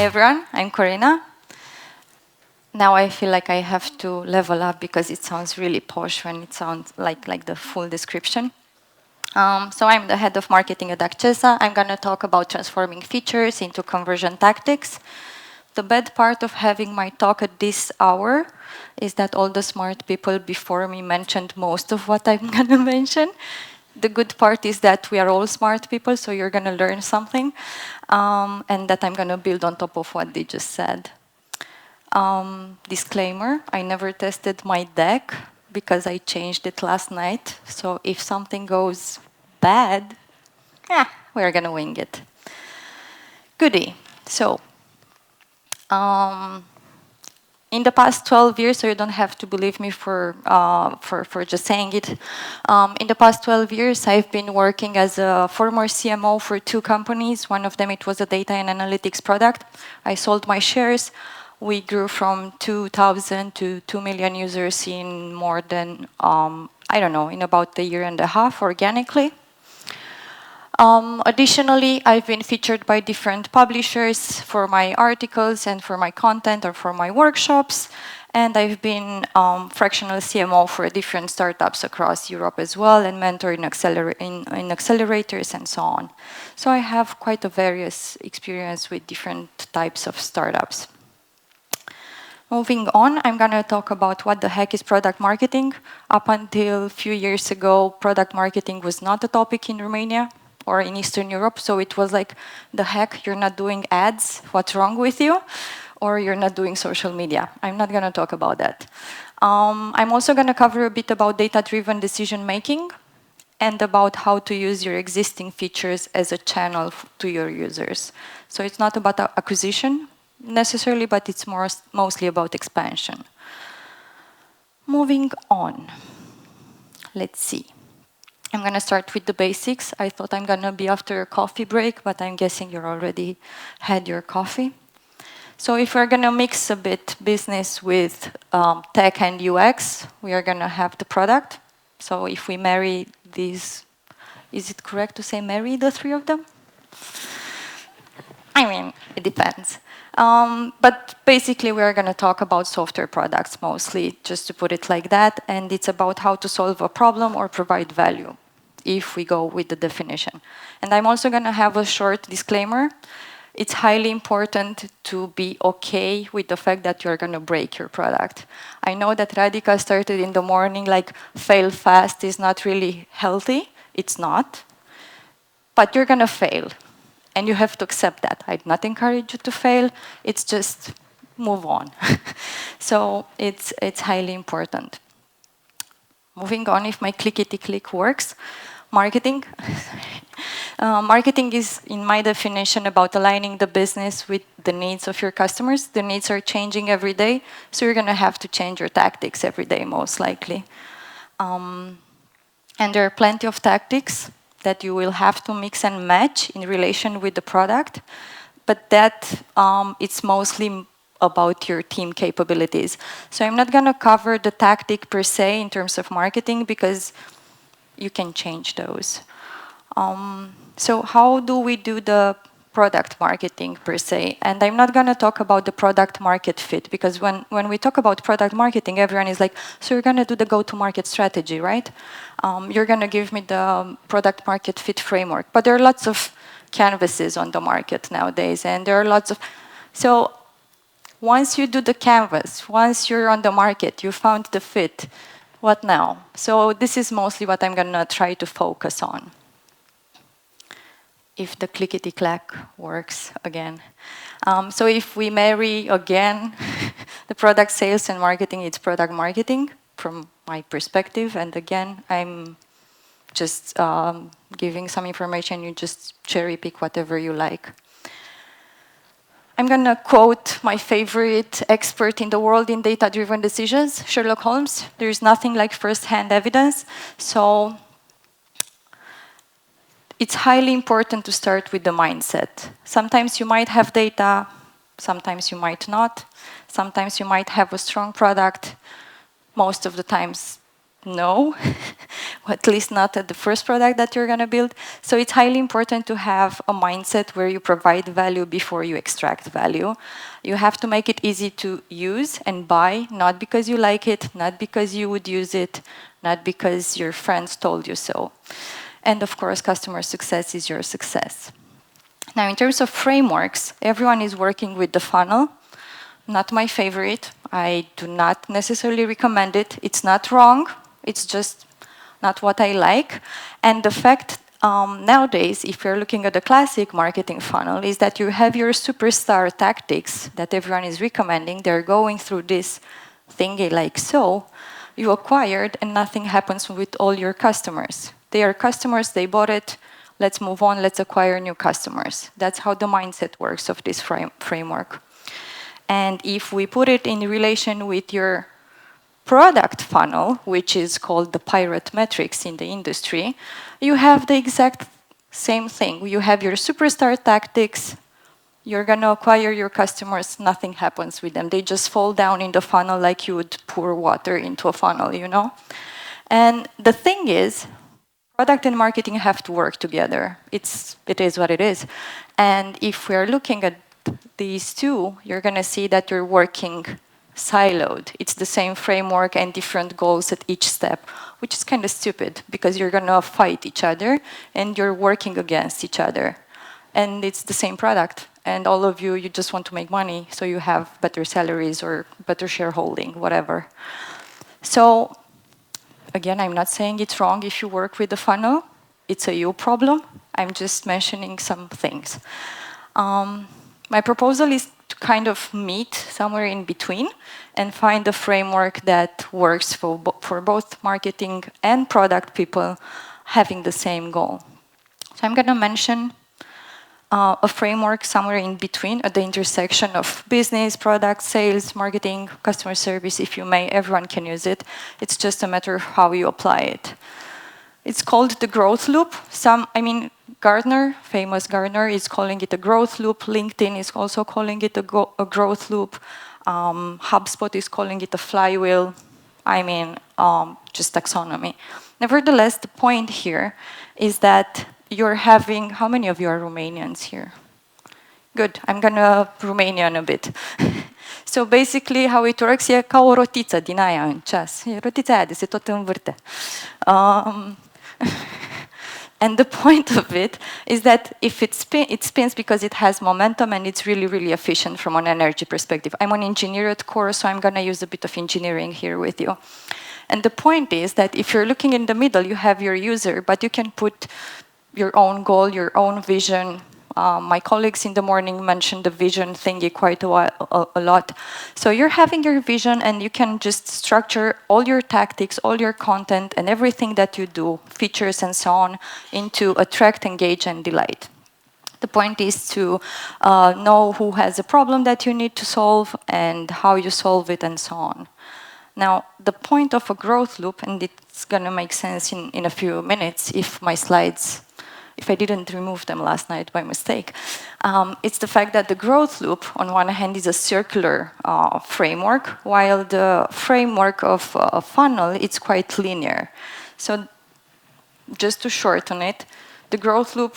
Hi everyone, I'm Corina. Now I feel like I have to level up because it sounds really posh when it sounds like the full description. So I'm the head of marketing at Accesa. I'm going to talk about transforming features into conversion tactics. The bad part of having my talk at this hour is that all the smart people before me mentioned most of what I'm going to mention. The good part is that we are all smart people, so you're going to learn something, and that I'm going to build on top of what they just said. Disclaimer, I never tested my deck because I changed it last night. So if something goes bad, we're going to wing it. Goodie. So in the past 12 years, so you don't have to believe me for just saying it. In the past 12 years, I've been working as a former CMO for 2 companies. One of them, it was a data and analytics product. I sold my shares. We grew from 2,000 to 2 million users in more than, I don't know, in about a year and a half organically. Additionally, I've been featured by different publishers for my articles and for my content or for my workshops. And I've been fractional CMO for different startups across Europe as well and mentor in accelerators and so on. So I have quite a various experience with different types of startups. Moving on, I'm going to talk about what the heck is product marketing. Up until a few years ago, product marketing was not a topic in Romania or in Eastern Europe. So it was like, the heck, you're not doing ads, what's wrong with you? Or you're not doing social media. I'm not going to talk about that. I'm also going to cover a bit about data-driven decision making and about how to use your existing features as a channel to your users. So it's not about acquisition necessarily, but it's mostly about expansion. Moving on. Let's see. I'm going to start with the basics. I thought I'm going to be after a coffee break, but I'm guessing you already had your coffee. So if we're going to mix a bit business with tech and UX, we are going to have the product. So if we marry these, is it correct to say marry the 3 of them? I mean, it depends. But basically, we're going to talk about software products mostly, just to put it like that. And it's about how to solve a problem or provide value, if we go with the definition. And I'm also going to have a short disclaimer. It's highly important to be okay with the fact that you're going to break your product. I know that Radhika started in the morning, like fail fast is not really healthy. It's not. But you're going to fail. And you have to accept that. I'd not encourage you to fail. It's just move on. So it's highly important. Moving on, if my clickety-click works. Marketing. Marketing is, in my definition, about aligning the business with the needs of your customers. The needs are changing every day, so you're going to have to change your tactics every day, most likely. And there are plenty of tactics that you will have to mix and match in relation with the product, but that it's mostly about your team capabilities. So I'm not going to cover the tactic per se in terms of marketing because you can change those. So how do we do the product marketing per se? And I'm not going to talk about the product market fit because when we talk about product marketing, everyone is like, so you're going to do the go-to-market strategy, right? You're going to give me the product market fit framework. But there are lots of canvases on the market nowadays, and there are lots of... So once you do the canvas, once you're on the market, you found the fit, what now? So this is mostly what I'm going to try to focus on. If the clickety-clack works again. So if we marry again the product sales and marketing, it's product marketing from my perspective. And again, I'm just giving some information. You just cherry pick whatever you like. I'm going to quote my favorite expert in the world in data-driven decisions, Sherlock Holmes. There's nothing like first-hand evidence. So it's highly important to start with the mindset. Sometimes you might have data, sometimes you might not. Sometimes you might have a strong product. Most of the times no, at least not at the first product that you're going to build. So it's highly important to have a mindset where you provide value before you extract value. You have to make it easy to use and buy, not because you like it, not because you would use it, not because your friends told you so. And of course, customer success is your success. Now, in terms of frameworks, everyone is working with the funnel. Not my favorite. I do not necessarily recommend it. It's not wrong. It's just not what I like. And the fact nowadays, if you're looking at the classic marketing funnel, is that you have your superstar tactics that everyone is recommending. They're going through this thingy like so. You acquired and nothing happens with all your customers. They are customers, they bought it. Let's move on, let's acquire new customers. That's how the mindset works of this framework. And if we put it in relation with your product funnel, which is called the pirate metrics in the industry, you have the exact same thing. You have your superstar tactics, you're going to acquire your customers, nothing happens with them. They just fall down in the funnel like you would pour water into a funnel, you know? And the thing is, product and marketing have to work together. It is what it is. And if we're looking at these two, you're going to see that you're working siloed. It's the same framework and different goals at each step, which is kind of stupid because you're going to fight each other and you're working against each other. And it's the same product. And all of you just want to make money, so you have better salaries or better shareholding, whatever. So, again, I'm not saying it's wrong if you work with the funnel. It's a you problem. I'm just mentioning some things. My proposal is to kind of meet somewhere in between and find a framework that works for both marketing and product people having the same goal. So I'm going to mention a framework somewhere in between at the intersection of business, product, sales, marketing, customer service, if you may. Everyone can use it. It's just a matter of how you apply it. It's called the growth loop. Gartner, famous Gartner, is calling it a growth loop. LinkedIn is also calling it a growth loop. HubSpot is calling it a flywheel. Just taxonomy. Nevertheless, the point here is that you're having, how many of you are Romanians here? Good, I'm gonna Romanian a bit. So basically how it works e ca o rotiță din aia în ceas. E rotița aia de se tot învârte. And the point of it is that if it spins because it has momentum and it's really, really efficient from an energy perspective. I'm an engineer at core, so I'm going to use a bit of engineering here with you. And the point is that if you're looking in the middle, you have your user, but you can put your own goal, your own vision. My colleagues in the morning mentioned the vision thingy quite a lot. So you're having your vision and you can just structure all your tactics, all your content and everything that you do, features and so on, into attract, engage and delight. The point is to know who has a problem that you need to solve and how you solve it and so on. Now, the point of a growth loop, and it's going to make sense in a few minutes if my slides, if I didn't remove them last night by mistake, it's the fact that the growth loop, on one hand, is a circular framework, while the framework of a funnel, it's quite linear. So just to shorten it, the growth loop,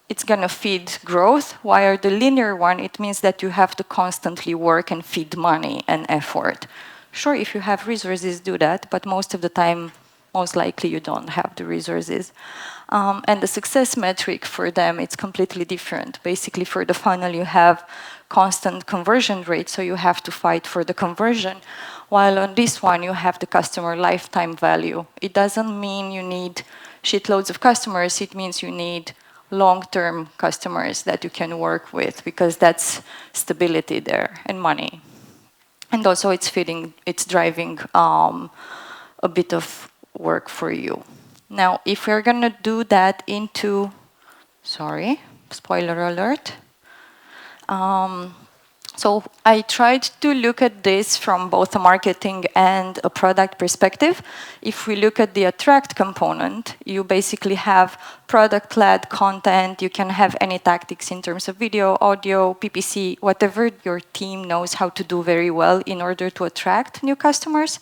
it's going to feed growth, while the linear one, it means that you have to constantly work and feed money and effort. Sure, if you have resources, do that, but most of the time, most likely you don't have the resources. And the success metric for them, it's completely different. Basically, for the funnel, you have constant conversion rate, so you have to fight for the conversion, while on this one, you have the customer lifetime value. It doesn't mean you need shitloads of customers, it means you need long-term customers that you can work with, because that's stability there and money. And also it's driving a bit of work for you. Now, if we're going to do that into, sorry, spoiler alert. So I tried to look at this from both a marketing and a product perspective. If we look at the attract component, you basically have product-led content. You can have any tactics in terms of video, audio, PPC, whatever your team knows how to do very well in order to attract new customers.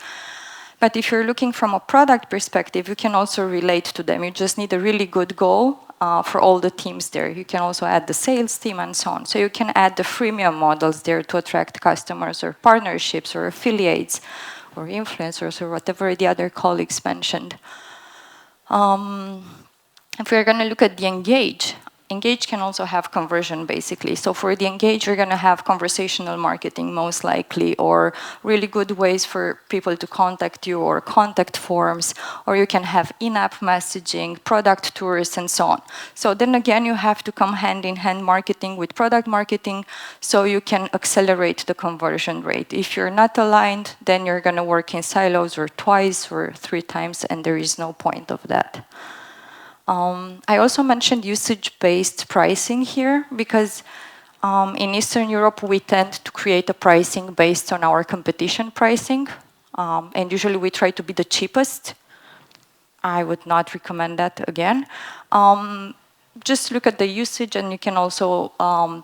But if you're looking from a product perspective, you can also relate to them. You just need a really good goal for all the teams there. You can also add the sales team and so on. So you can add the freemium models there to attract customers or partnerships or affiliates or influencers or whatever the other colleagues mentioned. If we're going to look at the Engage can also have conversion, basically. So for the Engage, you're going to have conversational marketing, most likely, or really good ways for people to contact you, or contact forms, or you can have in-app messaging, product tours, and so on. So then again, you have to come hand-in-hand marketing with product marketing, so you can accelerate the conversion rate. If you're not aligned, then you're going to work in silos, or twice, or 3 times, and there is no point of that. I also mentioned usage-based pricing here because in Eastern Europe we tend to create a pricing based on our competition pricing, and usually we try to be the cheapest. I would not recommend that again. Just look at the usage, and you can also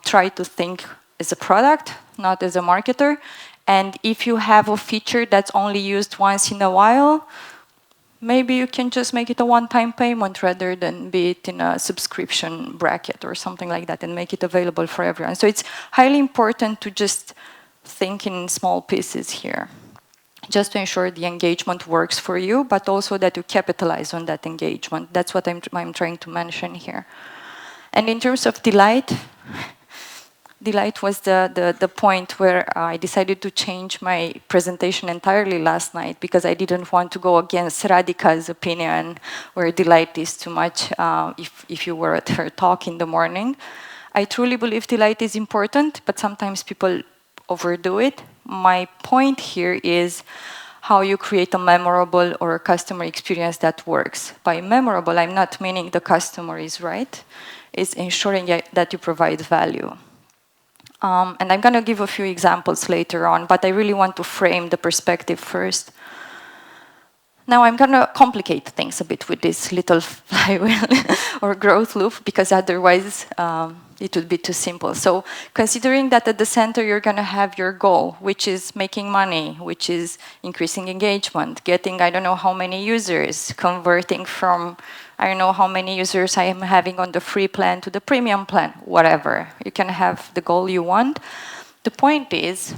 try to think as a product, not as a marketer. And if you have a feature that's only used once in a while, maybe you can just make it a one-time payment rather than be it in a subscription bracket or something like that and make it available for everyone. So it's highly important to just think in small pieces here, just to ensure the engagement works for you, but also that you capitalize on that engagement. That's what I'm trying to mention here. And in terms of delight, delight was the point where I decided to change my presentation entirely last night because I didn't want to go against Radhika's opinion where delight is too much if you were at her talk in the morning. I truly believe delight is important, but sometimes people overdo it. My point here is how you create a memorable or a customer experience that works. By memorable, I'm not meaning the customer is right. It's ensuring that you provide value. And I'm going to give a few examples later on, but I really want to frame the perspective first. Now I'm going to complicate things a bit with this little flywheel or growth loop, because otherwise it would be too simple. So considering that at the center you're going to have your goal, which is making money, which is increasing engagement, getting I don't know how many users, converting from I don't know how many users I am having on the free plan to the premium plan, whatever. You can have the goal you want. The point is,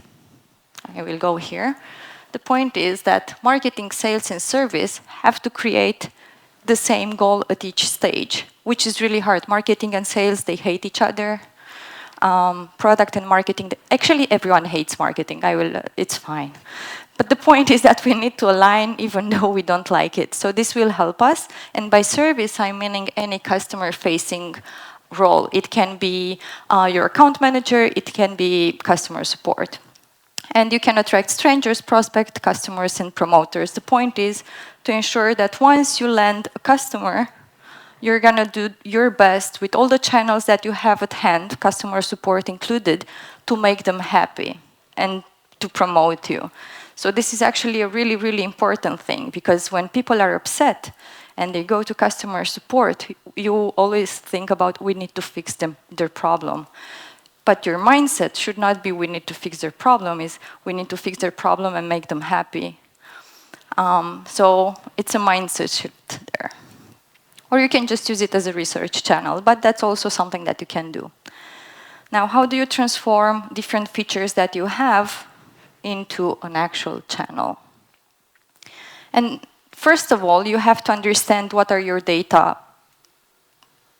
I will go here. The point is that marketing, sales, and service have to create the same goal at each stage, which is really hard. Marketing and sales, they hate each other. Product and marketing, actually everyone hates marketing. It's fine. But the point is that we need to align even though we don't like it. So this will help us. And by service, I'm meaning any customer-facing role. It can be your account manager. It can be customer support. And you can attract strangers, prospect customers, and promoters. The point is to ensure that once you land a customer, you're going to do your best with all the channels that you have at hand, customer support included, to make them happy and to promote you. So this is actually a really, really important thing, because when people are upset and they go to customer support, you always think about, we need to fix their problem. But your mindset should not be, we need to fix their problem, is we need to fix their problem and make them happy. So it's a mindset shift there. Or you can just use it as a research channel, but that's also something that you can do. Now, how do you transform different features that you have into an actual channel? And first of all, you have to understand what are your data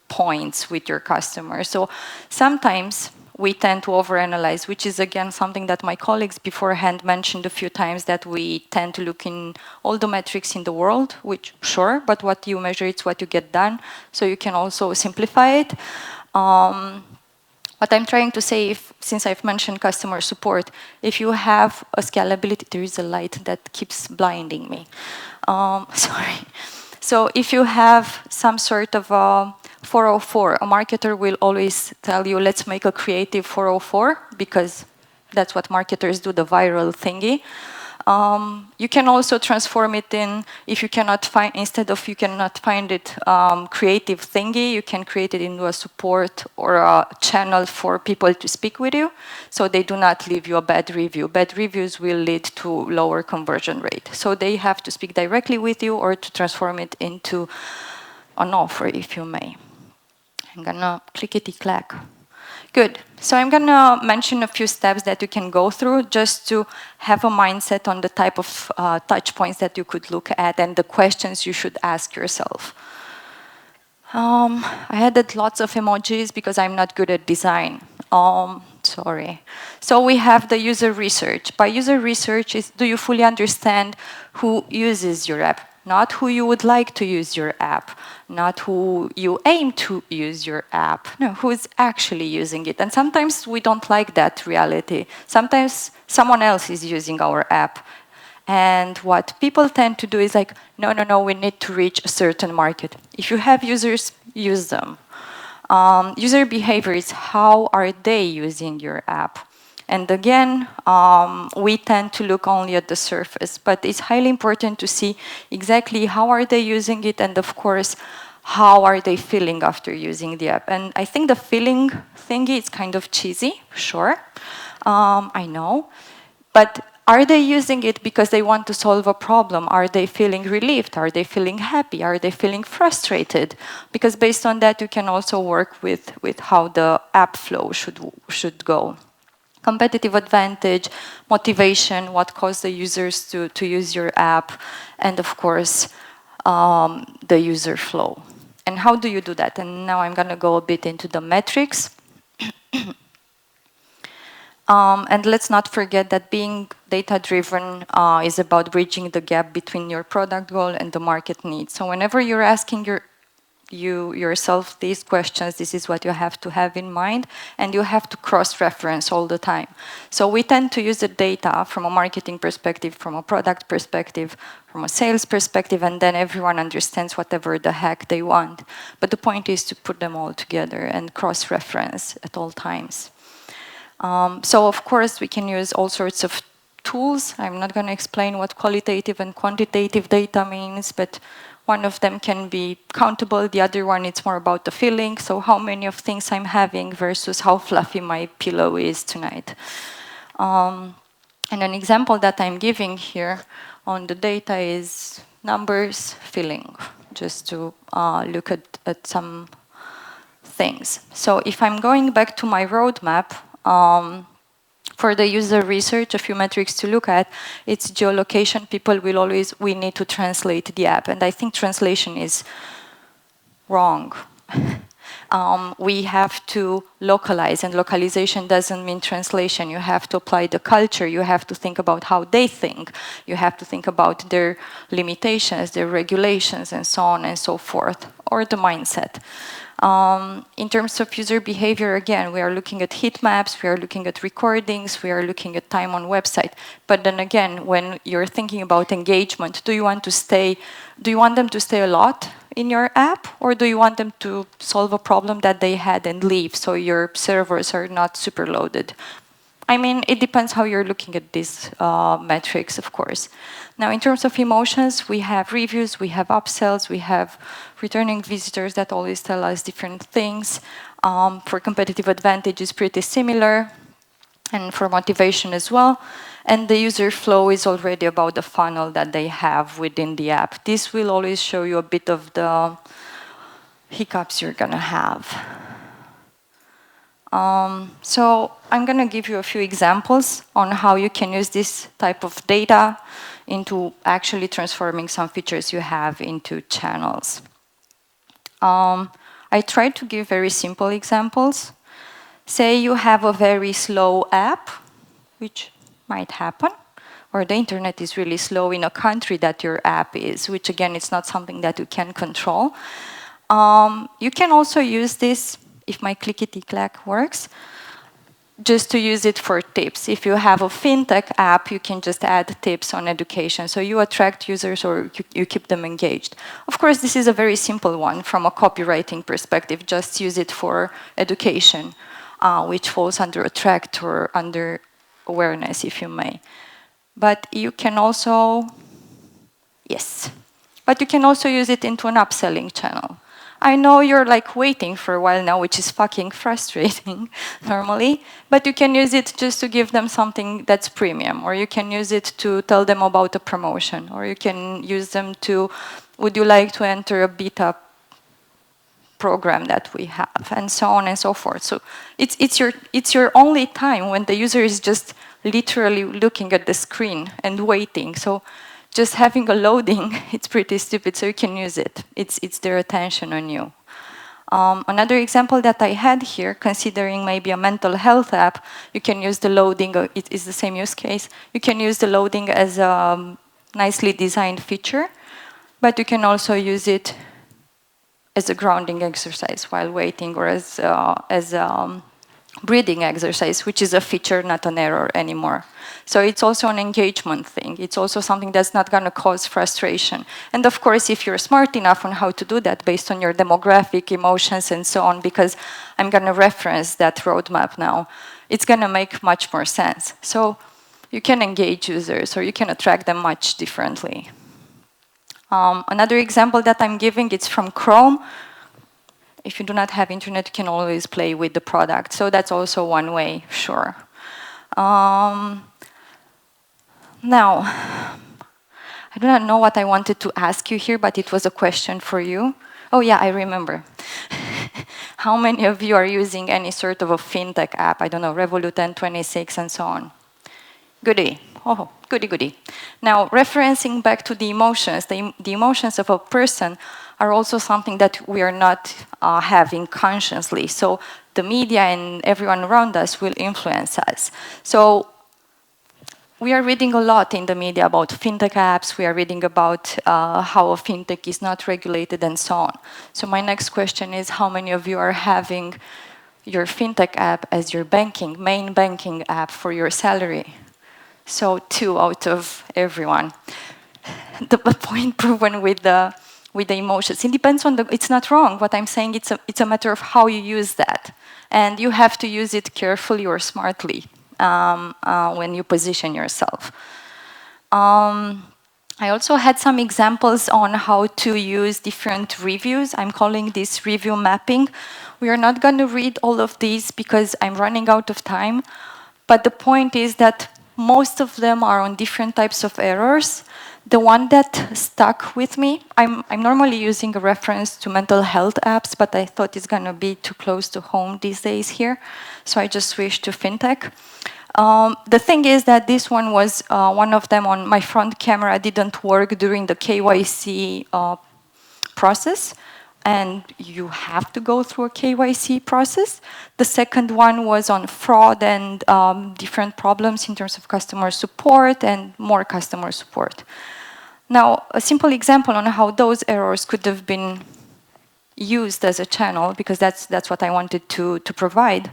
points with your customers. So sometimes we tend to overanalyze, which is again something that my colleagues beforehand mentioned a few times, that we tend to look in all the metrics in the world, which sure, but what you measure, it's what you get done. So you can also simplify it. What I'm trying to say, since I've mentioned customer support, if you have a scalability, there is a light that keeps blinding me. Sorry. So if you have some sort of 404, a marketer will always tell you, let's make a creative 404, because that's what marketers do, the viral thingy. You can also transform it in, if you cannot find, instead of you cannot find it creative thingy, you can create it into a support or a channel for people to speak with you, so they do not leave you a bad review. Bad reviews will lead to lower conversion rate. So they have to speak directly with you or to transform it into an offer, if you may. I'm gonna clickety-clack. Good. So I'm going to mention a few steps that you can go through just to have a mindset on the type of touch points that you could look at and the questions you should ask yourself. I added lots of emojis because I'm not good at design. Sorry. So we have the user research. By user research, do you fully understand who uses your app? Not who you would like to use your app, not who you aim to use your app, no, who is actually using it. And sometimes we don't like that reality. Sometimes someone else is using our app. And what people tend to do is like, no, no, no, we need to reach a certain market. If you have users, use them. User behavior is how are they using your app? And again, we tend to look only at the surface, but it's highly important to see exactly how are they using it, and of course, how are they feeling after using the app. And I think the feeling thingy is kind of cheesy, sure, I know, but are they using it because they want to solve a problem? Are they feeling relieved? Are they feeling happy? Are they feeling frustrated? Because based on that, you can also work with how the app flow should go. Competitive advantage, motivation, what caused the users to use your app, and of course, the user flow. And how do you do that? And now I'm going to go a bit into the metrics. And let's not forget that being data-driven is about bridging the gap between your product goal and the market needs. So whenever you're asking yourself these questions, this is what you have to have in mind, and you have to cross-reference all the time. So we tend to use the data from a marketing perspective, from a product perspective, from a sales perspective, and then everyone understands whatever the heck they want. But the point is to put them all together and cross-reference at all times. So of course we can use all sorts of tools. I'm not going to explain what qualitative and quantitative data means, but one of them can be countable, the other one it's more about the feeling, so how many of things I'm having versus how fluffy my pillow is tonight. And an example that I'm giving here on the data is numbers, feeling, just to look at some things. So if I'm going back to my roadmap, for the user research, a few metrics to look at, it's geolocation. People will always, we need to translate the app. And I think translation is wrong. We have to localize, and localization doesn't mean translation. You have to apply the culture. You have to think about how they think. You have to think about their limitations, their regulations, and so on and so forth, or the mindset. In terms of user behavior, again, we are looking at heat maps, we are looking at recordings, we are looking at time on website. But then again, when you're thinking about engagement, do you want them to stay a lot in your app, or do you want them to solve a problem that they had and leave, so your servers are not super loaded? I mean, it depends how you're looking at these metrics, of course. Now, in terms of emotions, we have reviews, we have upsells, we have returning visitors that always tell us different things. For competitive advantage, it's pretty similar, and for motivation as well. And the user flow is already about the funnel that they have within the app. This will always show you a bit of the hiccups you're going to have. So I'm going to give you a few examples on how you can use this type of data into actually transforming some features you have into channels. I tried to give very simple examples. Say you have a very slow app, which might happen, or the internet is really slow in a country that your app is, which again, it's not something that you can control. You can also use this, if my clickety-clack works, just to use it for tips. If you have a fintech app, you can just add tips on education. So you attract users or you keep them engaged. Of course, this is a very simple one from a copywriting perspective. Just use it for education, which falls under attract or under awareness, if you may. But you can also, yes, but you can also use it into an upselling channel. I know you're like waiting for a while now, which is fucking frustrating normally, but you can use it just to give them something that's premium, or you can use it to tell them about a promotion, or you can use them to, would you like to enter a beta program that we have, and so on and so forth. So it's your only time when the user is just literally looking at the screen and waiting. So just having a loading, it's pretty stupid, so you can use it. It's their attention on you. Another example that I had here, considering maybe a mental health app, you can use the loading, it is the same use case, you can use the loading as a nicely designed feature, but you can also use it as a grounding exercise while waiting, or as breathing exercise, which is a feature, not an error anymore. So it's also an engagement thing. It's also something that's not going to cause frustration. And of course, if you're smart enough on how to do that based on your demographic, emotions, and so on, because I'm going to reference that roadmap now, it's going to make much more sense. So you can engage users, or you can attract them much differently. Another example that I'm giving, it's from Chrome. If you do not have internet, you can always play with the product. So that's also one way, sure. Now, I do not know what I wanted to ask you here, but it was a question for you. Oh yeah, I remember. How many of you are using any sort of a fintech app? I don't know, Revolut N26 and so on. Goody. Oh, goody, goody. Now, referencing back to the emotions, the emotions of a person are also something that we are not having consciously. So the media and everyone around us will influence us. So we are reading a lot in the media about fintech apps. We are reading about how a fintech is not regulated and so on. So my next question is, how many of you are having your fintech app as your main banking app for your salary? So 2 out of everyone. The point proven with the emotions. It depends on it's not wrong. What I'm saying, it's a matter of how you use that. And you have to use it carefully or smartly when you position yourself. I also had some examples on how to use different reviews. I'm calling this review mapping. We are not going to read all of these because I'm running out of time. But the point is that most of them are on different types of errors. The one that stuck with me, I'm normally using a reference to mental health apps, but I thought it's going to be too close to home these days here. So I just switched to fintech. The thing is that this one was one of them on my front camera didn't work during the KYC process. And you have to go through a KYC process. The second one was on fraud and different problems in terms of customer support and more customer support. Now, a simple example on how those errors could have been used as a channel, because that's what I wanted to provide,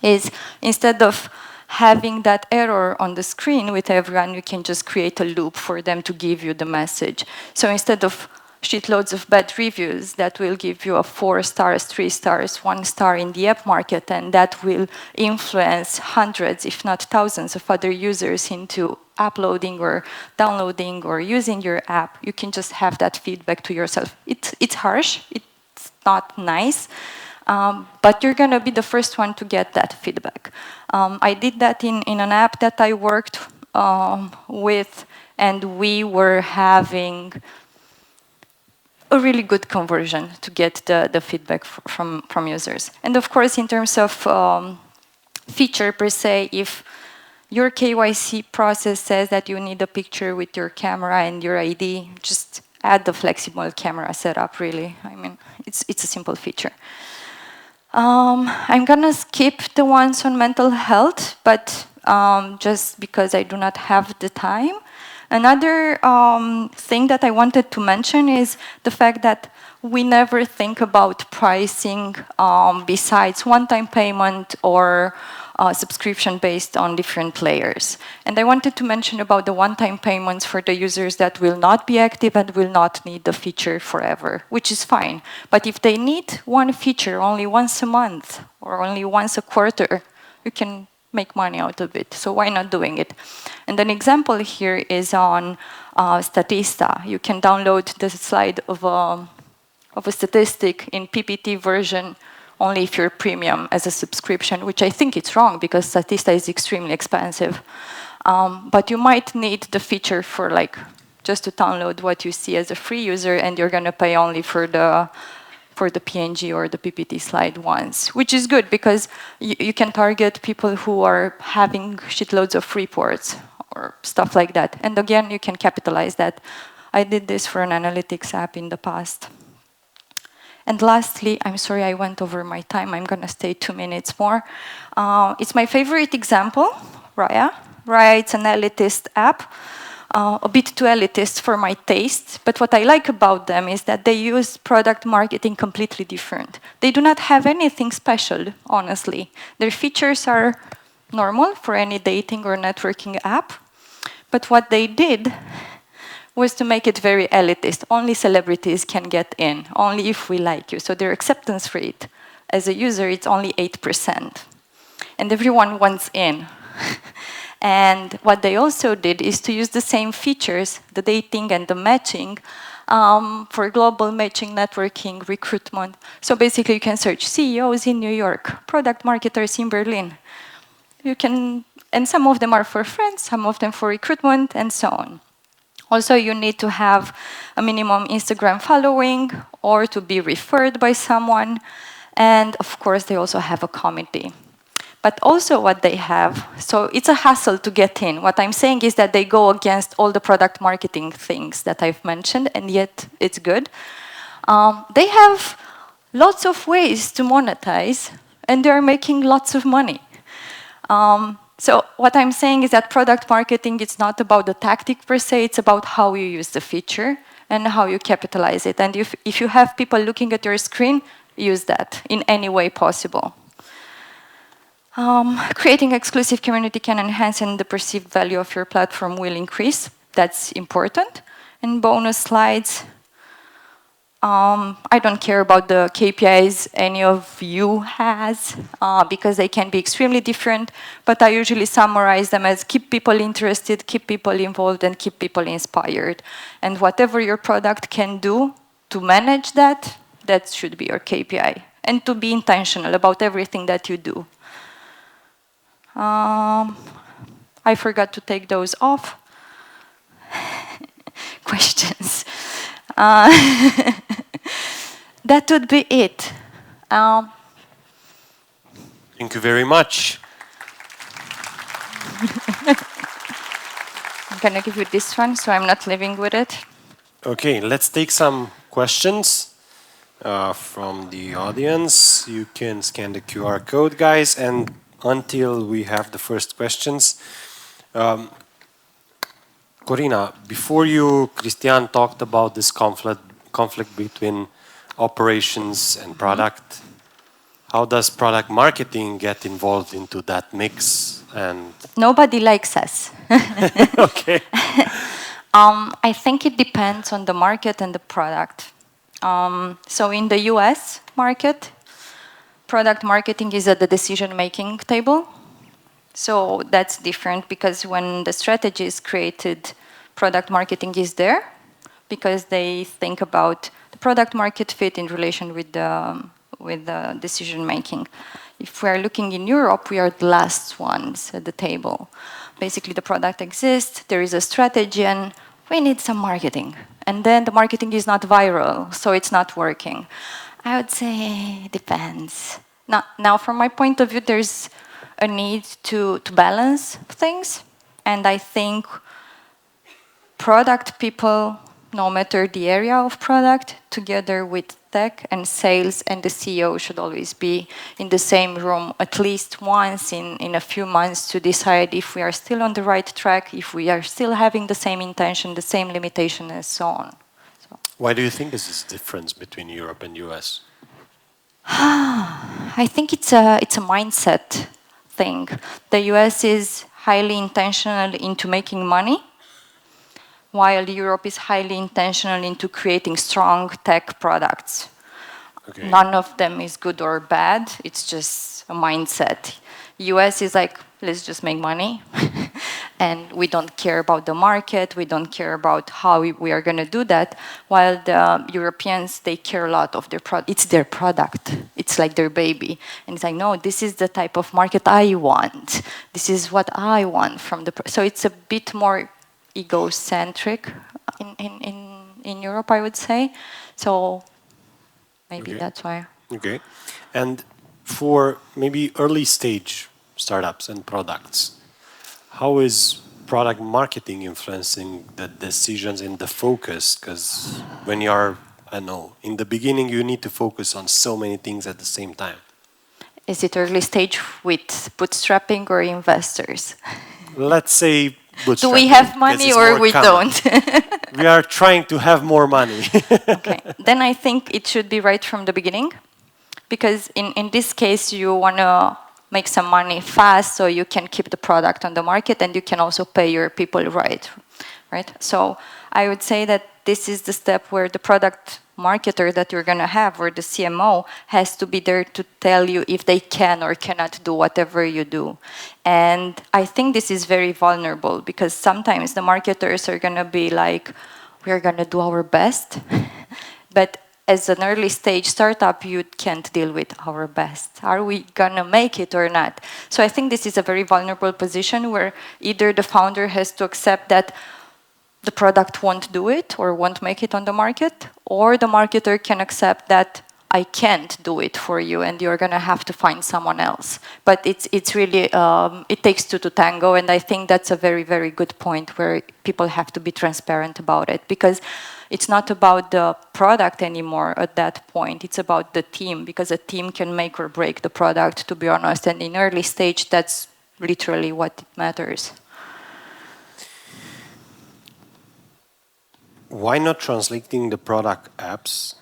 is instead of having that error on the screen with everyone, you can just create a loop for them to give you the message. So instead of shitloads of bad reviews that will give you a 4 stars, 3 stars, 1 star in the app market, and that will influence hundreds, if not thousands of other users into uploading or downloading or using your app. You can just have that feedback to yourself. It's harsh, it's not nice, but you're going to be the first one to get that feedback. I did that in an app that I worked with, and we were having a really good conversion to get the feedback from users. And of course, in terms of feature per se, if your KYC process says that you need a picture with your camera and your ID, just add the flexible camera setup, really. I mean, it's a simple feature. I'm gonna skip the ones on mental health, but just because I do not have the time. Another thing that I wanted to mention is the fact that we never think about pricing besides one-time payment or subscription based on different layers. And I wanted to mention about the one-time payments for the users that will not be active and will not need the feature forever, which is fine. But if they need one feature only once a month or only once a quarter, you can make money out of it. So why not doing it? And an example here is on Statista. You can download the slide of a statistic in PPT version only if you're premium as a subscription, which I think it's wrong because Statista is extremely expensive. But you might need the feature for like just to download what you see as a free user, and you're going to pay only for the PNG or the PPT slide once, which is good because you can target people who are having shitloads of reports or stuff like that. And again, you can capitalize that. I did this for an analytics app in the past. And lastly, I'm sorry I went over my time. I'm going to stay 2 minutes more. It's my favorite example, Raya. Raya, it's an elitist app. A bit too elitist for my taste, but what I like about them is that they use product marketing completely different. They do not have anything special, honestly. Their features are normal for any dating or networking app, but what they did was to make it very elitist. Only celebrities can get in, only if we like you. So their acceptance rate as a user, it's only 8%. And everyone wants in. And what they also did is to use the same features, the dating and the matching, for global matching, networking, recruitment. So basically, you can search CEOs in New York, product marketers in Berlin. You can, and some of them are for friends, some of them for recruitment, and so on. Also, you need to have a minimum Instagram following or to be referred by someone. And of course, they also have a committee. But also what they have, so it's a hassle to get in. What I'm saying is that they go against all the product marketing things that I've mentioned, and yet it's good. They have lots of ways to monetize, and they're making lots of money. So what I'm saying is that product marketing, it's not about the tactic per se, it's about how you use the feature and how you capitalize it. And if you have people looking at your screen, use that in any way possible. Creating exclusive community can enhance, and the perceived value of your platform will increase. That's important. And bonus slides. I don't care about the KPIs any of you has, because they can be extremely different, but I usually summarize them as keep people interested, keep people involved, and keep people inspired. And whatever your product can do to manage that, that should be your KPI. And to be intentional about everything that you do. I forgot to take those off. Questions. That would be it. Thank you very much. I'm going to give you this one, so I'm not living with it. Okay, let's take some questions from the audience. You can scan the QR code, guys, and until we have the first questions. Corina, before you, Christian, talked about this conflict between operations and product. How does product marketing get involved into that mix? And nobody likes us. Okay. I think it depends on the market and the product. So in the US market, product marketing is at the decision-making table. So that's different because when the strategy is created, product marketing is there because they think about the product market fit in relation with the decision-making. If we're looking in Europe, we are the last ones at the table. Basically, the product exists, there is a strategy, and we need some marketing. And then the marketing is not viral, so it's not working. I would say it depends. Now, from my point of view, there's a need to balance things. And I think product people, no matter the area of product, together with tech and sales and the CEO should always be in the same room at least once in a few months to decide if we are still on the right track, if we are still having the same intention, the same limitation, and so on. So. Why do you think this is the difference between Europe and US? I think it's a mindset thing. The US is highly intentional into making money, while Europe is highly intentional into creating strong tech products. None of them is good or bad, it's just a mindset. US is like, let's just make money. And we don't care about the market, we don't care about how we are going to do that, while the Europeans, they care a lot of their product. It's their product. It's like their baby. And it's like, no, this is the type of market I want. This is what I want from the... So it's a bit more egocentric in Europe, I would say. So maybe that's why. Okay. And for maybe early stage startups and products, how is product marketing influencing the decisions and the focus? Because when you are, I know, in the beginning, you need to focus on so many things at the same time. Is it early stage with bootstrapping or investors? Let's say bootstrapping. Do we have money or we don't? We are trying to have more money. Okay, then I think it should be right from the beginning. Because in this case, you want to make some money fast so you can keep the product on the market and you can also pay your people right? So I would say that this is the step where the product marketer that you're going to have, or the CMO, has to be there to tell you if they can or cannot do whatever you do. And I think this is very vulnerable because sometimes the marketers are going to be like, we're going to do our best, but as an early stage startup, you can't deal with our best. Are we gonna make it or not? So I think this is a very vulnerable position where either the founder has to accept that the product won't do it or won't make it on the market, or the marketer can accept that I can't do it for you and you're gonna have to find someone else. But it's really, it takes two to tango, and I think that's a very, very good point where people have to be transparent about it, because it's not about the product anymore at that point, it's about the team, because a team can make or break the product, to be honest, and in early stage, that's literally what matters. Why not translating the product apps?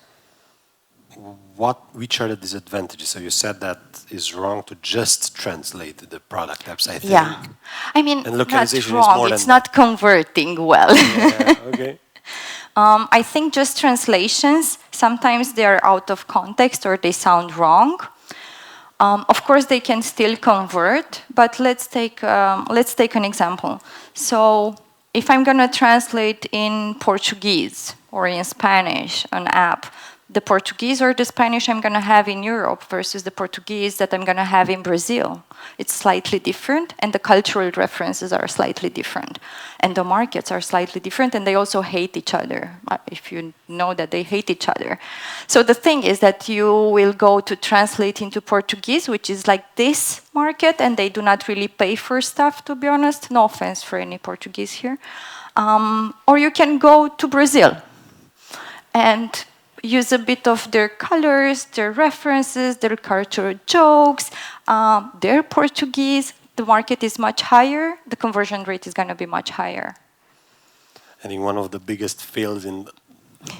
Which are the disadvantages? So you said that is wrong to just translate the product apps, I think. Yeah, I mean, and localization not wrong, is more it's not converting well. Yeah, okay. I think just translations, sometimes they are out of context or they sound wrong. Of course, they can still convert, but let's take an example. So if I'm going to translate in Portuguese or in Spanish an app, the Portuguese or the Spanish I'm going to have in Europe versus the Portuguese that I'm going to have in Brazil, it's slightly different, and the cultural references are slightly different, and the markets are slightly different, and they also hate each other, if you know that they hate each other. So the thing is that you will go to translate into Portuguese, which is like this market, and they do not really pay for stuff, to be honest. No offense for any Portuguese here. Or you can go to Brazil and use a bit of their colors, their references, their cultural jokes, their Portuguese. The market is much higher, the conversion rate is going to be much higher. I think one of the biggest fails in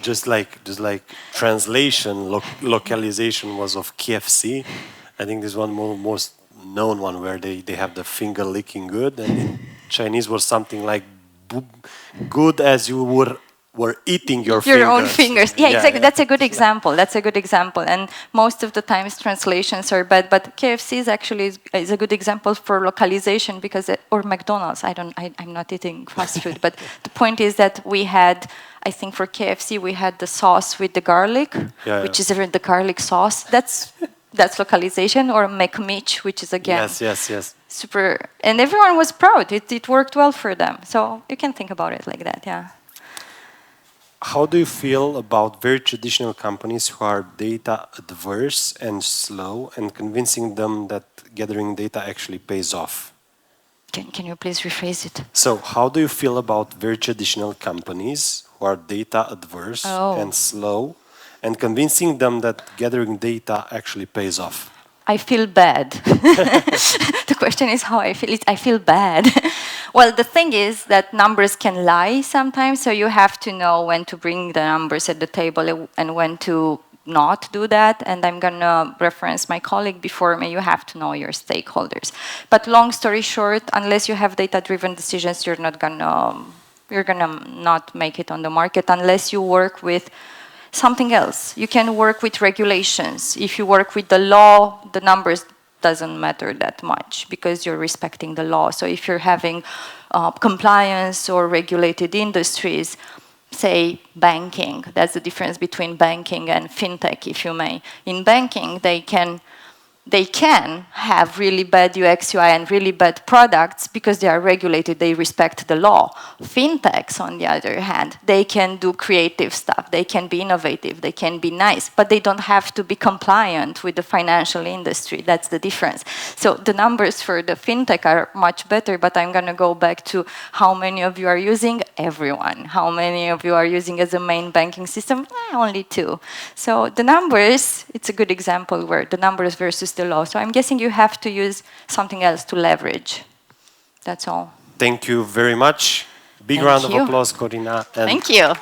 just like translation, localization was of KFC. I think this one most known one where they have the finger licking good, and in Chinese was something like good as you were eating your own fingers. Yeah, exactly. Yeah. That's a good example. That's a good example. And most of the times translations are bad, but KFC is actually is a good example for localization because, or McDonald's. I'm not eating fast food, but the point is that we had, I think for KFC we had the sauce with the garlic, which is the garlic sauce. That's localization. Or McMeat, which is again. Yes. Super, and everyone was proud. It worked well for them. So you can think about it like that. Yeah. How do you feel about very traditional companies who are data adverse and slow, and convincing them that gathering data actually pays off? Can you please rephrase it? So how do you feel about very traditional companies who are data adverse and slow, and convincing them that gathering data actually pays off? I feel bad. The question is how I feel. I feel bad. Well, the thing is that numbers can lie sometimes, so you have to know when to bring the numbers at the table and when to not do that. And I'm going to reference my colleague before me. You have to know your stakeholders. But long story short, unless you have data-driven decisions, you're gonna not make it on the market unless you work with something else. You can work with regulations. If you work with the law, the numbers doesn't matter that much because you're respecting the law. So if you're having compliance or regulated industries, say banking, that's the difference between banking and fintech, if you may. In banking, they can have really bad UX, UI and really bad products because they are regulated, they respect the law. Fintechs, on the other hand, they can do creative stuff, they can be innovative, they can be nice, but they don't have to be compliant with the financial industry. That's the difference. So the numbers for the fintech are much better, but I'm going to go back to how many of you are using? Everyone. How many of you are using as a main banking system? Only 2. So the numbers, it's a good example where the numbers versus the law. So I'm guessing you have to use something else to leverage. That's all. Thank you very much. Big round of applause, Corina. Thank you.